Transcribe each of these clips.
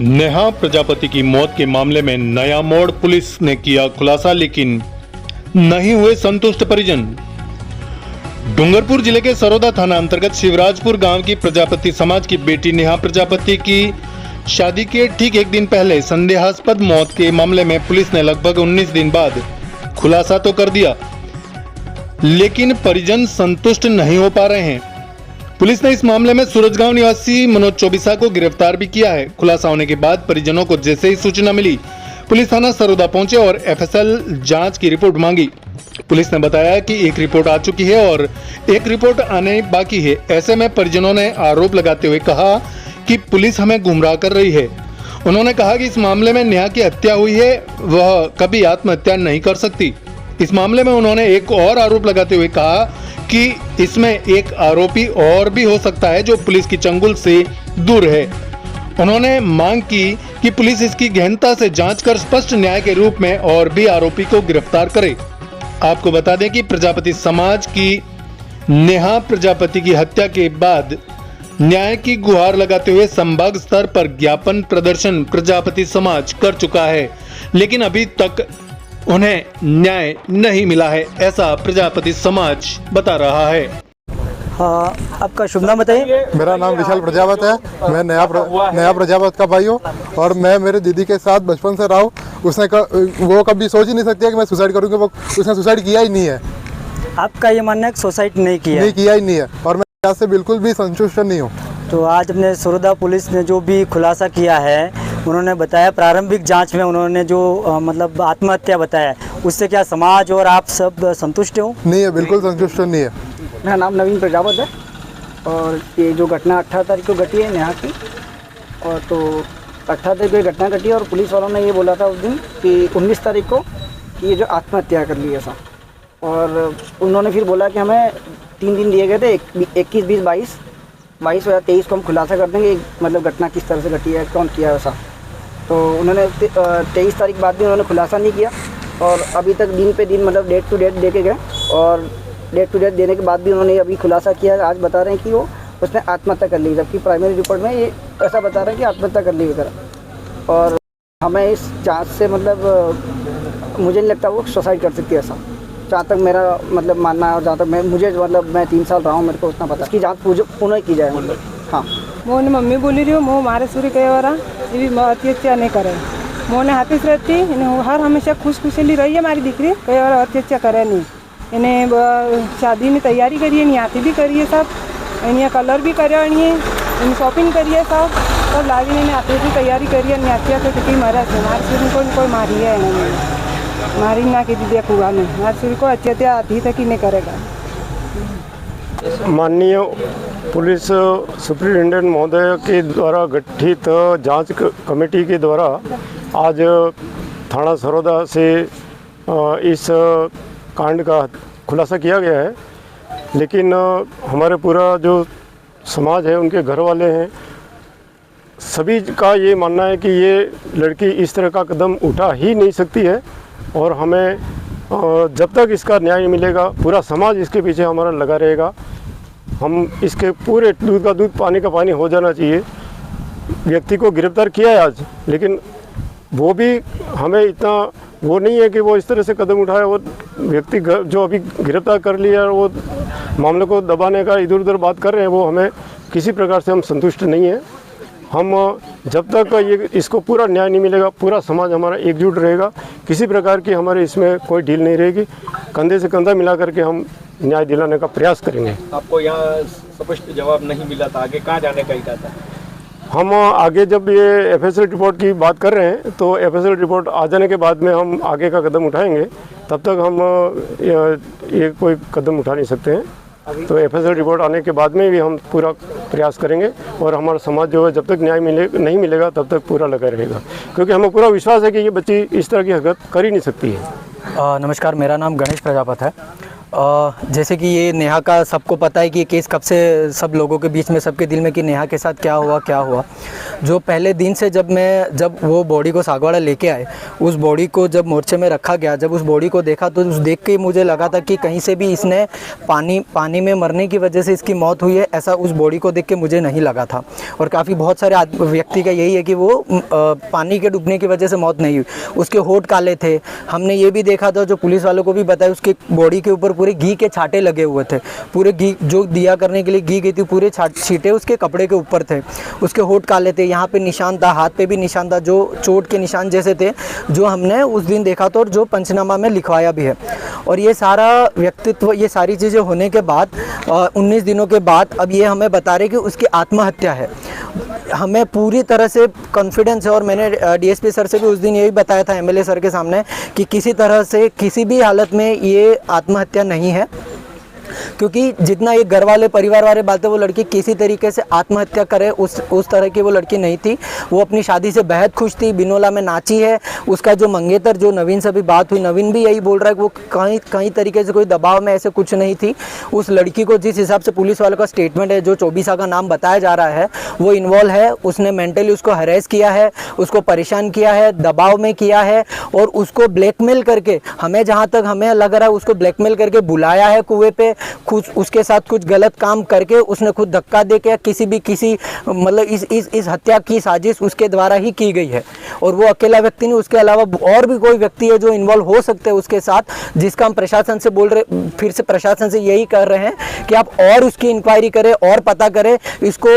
नेहा प्रजापति की मौत के मामले में नया मोड़, पुलिस ने किया खुलासा, लेकिन नहीं हुए संतुष्ट परिजन। डूंगरपुर जिले के सरोदा थाना अंतर्गत शिवराजपुर गांव की प्रजापति समाज की बेटी नेहा प्रजापति की शादी के ठीक एक दिन पहले संदेहास्पद मौत के मामले में पुलिस ने लगभग 19 दिन बाद खुलासा तो कर दिया, लेकिन परिजन संतुष्ट नहीं हो पा रहे हैं। पुलिस ने इस मामले में सूरजगांव निवासी मनोज चौबिसा को गिरफ्तार भी किया है। खुलासा होने के बाद परिजनों को जैसे ही सूचना मिली, पुलिस थाना सरोदा पहुंचे और एफएसएल जांच की रिपोर्ट मांगी। पुलिस ने बताया कि एक रिपोर्ट आ चुकी है और एक रिपोर्ट आने बाकी है। ऐसे में परिजनों ने आरोप लगाते हुए कहा कि पुलिस हमें गुमराह कर रही है। उन्होंने कहा कि इस मामले में नेहा की हत्या हुई है, वह कभी आत्महत्या नहीं कर सकती। इस मामले में उन्होंने एक और आरोप लगाते हुए कहा कि इसमें एक आरोपी और भी हो सकता है जो पुलिस की चंगुल से दूर है। उन्होंने मांग की कि पुलिस इसकी गहनता से जांच कर स्पष्ट न्याय के रूप में और भी आरोपी को गिरफ्तार करे। आपको बता दें कि प्रजापति समाज की नेहा प्रजापति की हत्या के बाद न्याय की गुहार लगाते हुए संभाग स्तर पर ज्ञापन प्रदर्शन प्रजापति समाज कर चुका है, लेकिन अभी तक उन्हें न्याय नहीं मिला है, ऐसा प्रजापति समाज बता रहा है। हाँ, आपका शुभ नाम बताइए। मेरा नाम विशाल प्रजापत है। मैं नया प्रजापत का भाई हूँ और मैं मेरे दीदी के साथ बचपन से रहा हूँ। वो कभी सोच ही नहीं सकती है कि मैं सुसाइड करूँगी। उसने सुसाइड किया ही नहीं है। आपका ये मानना है कि सुसाइड नहीं किया ही नहीं है और मैं यहाँ से बिल्कुल भी संतुष्ट नहीं हूँ। तो आज अपने सरोदा पुलिस ने जो भी खुलासा किया है, उन्होंने बताया प्रारंभिक जांच में उन्होंने जो मतलब आत्महत्या बताया, उससे क्या समाज और आप सब संतुष्ट हो? नहीं है, बिल्कुल संतुष्ट नहीं है। मेरा नाम नवीन प्रजापत है और ये जो घटना 18 तारीख को घटी है नेहा की, और तो 18 तारीख को ये घटना घटी और पुलिस वालों ने ये बोला था उस दिन कि 19 तारीख को कि ये जो आत्महत्या कर ली ऐसा। और उन्होंने फिर बोला कि हमें 3 दिन दिए गए थे, 21, 20, 22 या 23 को हम खुलासा कर देंगे मतलब घटना किस तरह से घटी है, कौन किया वैसा। तो उन्होंने 23 तारीख बाद भी उन्होंने खुलासा नहीं किया और अभी तक दिन पे दिन मतलब डेट टू डेट दे के गए और डेट टू डेट देने के बाद भी उन्होंने अभी खुलासा किया। आज बता रहे हैं कि वो उसने आत्महत्या कर ली, जबकि प्राइमरी रिपोर्ट में ये ऐसा बता रहे हैं कि आत्महत्या कर ली वगैरह। और हमें इस जाँच से मतलब मुझे नहीं लगता वो सुसाइड कर सकती है ऐसा, जहाँ तक मेरा मतलब मानना है और जहाँ तक मैं 3 साल रहा हूँ, मेरे को उतना पता। इसकी जाँच पुनः की जाए मतलब। हाँ, मोने मम्मी बोली रही हो मो मारे सूरी कई बार ये भी हत्या नहीं करे। मोने हाथीस रहती इन्हें हर हमेशा खुशखुशली रही है हमारी दिकरी, कई बार हत्या करे नहीं। इन्हें शादी में तैयारी करिए, नियाती भी करिए, सब इन्हें कलर भी करे, इन्हें शॉपिंग करिए, सब लागी इन्हें हाथी की तैयारी करिए। नियातिया तो कितनी मरा से मार सूरी कोई मारी है मारी ना कि दीदी खुआ में मार सूरी को हत्या आती तक ही नहीं करेगा। माननीय पुलिस सुप्रिंटेंडेंट महोदय के द्वारा गठित जांच कमेटी के द्वारा आज थाना सरोदा से इस कांड का खुलासा किया गया है, लेकिन हमारे पूरा जो समाज है, उनके घर वाले हैं, सभी का ये मानना है कि ये लड़की इस तरह का कदम उठा ही नहीं सकती है और हमें जब तक इसका न्याय मिलेगा पूरा समाज इसके पीछे हमारा लगा रहेगा। हम इसके पूरे दूध का दूध पानी का पानी हो जाना चाहिए। व्यक्ति को गिरफ्तार किया है आज, लेकिन वो भी हमें इतना वो नहीं है कि वो इस तरह से कदम उठाए। वो व्यक्ति जो अभी गिरफ्तार कर लिया और वो मामले को दबाने का इधर उधर बात कर रहे हैं, वो हमें किसी प्रकार से हम संतुष्ट नहीं है। हम जब तक ये इसको पूरा न्याय नहीं मिलेगा, पूरा समाज हमारा एकजुट रहेगा। किसी प्रकार की हमारे इसमें कोई ढील नहीं रहेगी। कंधे से कंधा मिला करके हम न्याय दिलाने का प्रयास करेंगे। आपको यहाँ स्पष्ट जवाब नहीं मिला था, आगे कहाँ जाने का इरादा है? हम आगे जब ये एफएसएल रिपोर्ट की बात कर रहे हैं तो एफएसएल रिपोर्ट आ जाने के बाद में हम आगे का कदम उठाएंगे। तब तक हम ये कोई कदम उठा नहीं सकते हैं। तो एफएसएल रिपोर्ट आने के बाद में भी हम पूरा प्रयास करेंगे और हमारा समाज जो है जब तक न्याय नहीं मिलेगा तब तक पूरा लगा रहेगा, क्योंकि हमें पूरा विश्वास है कि ये बच्ची इस तरह की हरकत कर ही नहीं सकती है। नमस्कार, मेरा नाम गणेश प्रजापत है जैसे कि ये नेहा का सबको पता है कि ये केस कब से सब लोगों के बीच में, सबके दिल में कि नेहा के साथ क्या हुआ। जो पहले दिन से जब वो बॉडी को सागवाड़ा लेके आए, उस बॉडी को जब मोर्चे में रखा गया, जब उस बॉडी को देखा तो उस देख के मुझे लगा था कि कहीं से भी इसने पानी में मरने की वजह से इसकी मौत हुई है, ऐसा उस बॉडी को देख के मुझे नहीं लगा था। और काफ़ी बहुत सारे व्यक्ति का यही है कि वो पानी के डूबने की वजह से मौत नहीं हुई। उसके होंठ काले थे। हमने ये भी देखा था, जो पुलिस वालों को भी बताया, उसके बॉडी के ऊपर पूरे घी के छांटे लगे हुए थे। पूरे घी जो दिया करने के लिए घी गई थी, पूरे छींटे उसके कपड़े के ऊपर थे। उसके होंठ काले थे, यहाँ पे निशान था, हाथ पे भी निशान था, जो चोट के निशान जैसे थे, जो हमने उस दिन देखा था और जो पंचनामा में लिखवाया भी है। और ये सारा व्यक्तित्व, ये सारी चीज़ें होने के बाद 19 दिनों के बाद अब ये हमें बता रहे कि उसकी आत्महत्या है। हमें पूरी तरह से कॉन्फिडेंस है और मैंने डीएसपी सर से भी उस दिन यही बताया था, एमएलए सर के सामने, कि किसी तरह से किसी भी हालत में ये आत्महत्या नहीं है। क्योंकि जितना ये घर वाले परिवार वाले बात है, वो लड़की किसी तरीके से आत्महत्या करे उस तरह की वो लड़की नहीं थी। वो अपनी शादी से बेहद खुश थी, बिनोला में नाची है। उसका जो मंगेतर, जो नवीन से भी बात हुई, नवीन भी यही बोल रहा है कि वो कहीं तरीके से कोई दबाव में ऐसे कुछ नहीं थी। उस लड़की को जिस हिसाब से पुलिस वालों का स्टेटमेंट है, जो 24 का नाम बताया जा रहा है, वो इन्वॉल्व है। उसने मेंटली उसको हरेस किया है, उसको परेशान किया है, दबाव में किया है और उसको ब्लैकमेल करके, हमें जहाँ तक हमें लग रहा है, उसको ब्लैकमेल करके बुलाया है कुएं पे, खुद उसके साथ कुछ गलत काम करके उसने खुद धक्का दे के किसी मतलब इस हत्या की साजिश उसके द्वारा ही की गई है। और वो अकेला व्यक्ति नहीं, उसके अलावा और भी कोई व्यक्ति है जो इन्वॉल्व हो सकते हैं उसके साथ, जिसका हम प्रशासन से बोल रहे, फिर से प्रशासन से यही कर रहे हैं कि आप और उसकी इंक्वायरी करें और पता करें, इसको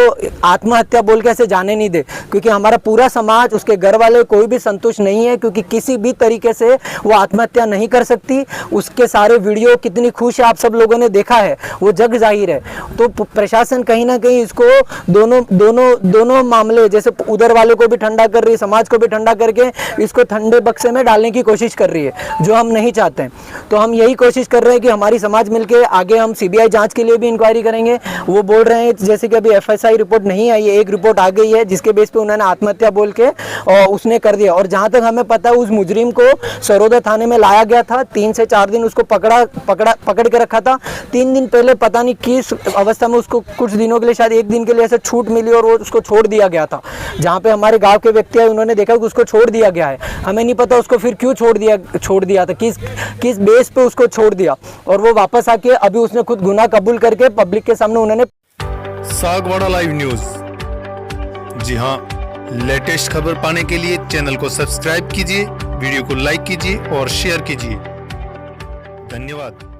आत्महत्या बोल के ऐसे जाने नहीं दे। क्योंकि हमारा पूरा समाज, उसके घर वाले कोई भी संतुष्ट नहीं है, क्योंकि किसी भी तरीके से वो आत्महत्या नहीं कर सकती। उसके सारे वीडियो कितनी खुश है, आप सब लोगों ने देखा है, वो जग जाहिर है। तो प्रशासन कहीं ना कहीं इसको दोनों मामले, जैसे उधर वाले को भी ठंडा कर रही है, समाज को भी ठंडा करके इसको ठंडे बक्से में डालने की कोशिश कर रही है, जो हम नहीं चाहते हैं। तो हम यही कोशिश कर रहे हैं कि हमारी समाज मिलके आगे हम सीबीआई जांच के लिए भी इंक्वायरी करेंगे। वो बोल रहे हैं जैसे कि अभी एफएसआई रिपोर्ट नहीं आई है, एक रिपोर्ट आ गई है जिसके बेस पे उन्होंने आत्महत्या बोल के और उसने कर दिया। और जहां तक हमें पता है, उस मुजरिम को सरोदा थाने में लाया गया था, 3 से 4 दिन उसको पकड़ के रखा था। 3 दिन पहले पता नहीं किस अवस्था में उसको कुछ दिनों के लिए, शायद 1 दिन के लिए ऐसे छूट मिली और वो उसको छोड़ दिया गया था। जहाँ पे हमारे गांव के व्यक्ति है, उन्होंने देखा कि उसको छोड़ दिया गया है। हमें नहीं पता उसको फिर क्यों छोड़ दिया था, किस बेस पे उसको छोड़ दिया। और वो वापस आके अभी उसने खुद गुनाह कबूल करके पब्लिक के सामने उन्होंने सागवाड़ा लाइव न्यूज। जी हाँ, लेटेस्ट खबर पाने के लिए चैनल को सब्सक्राइब कीजिए, वीडियो को लाइक कीजिए और शेयर कीजिए। धन्यवाद।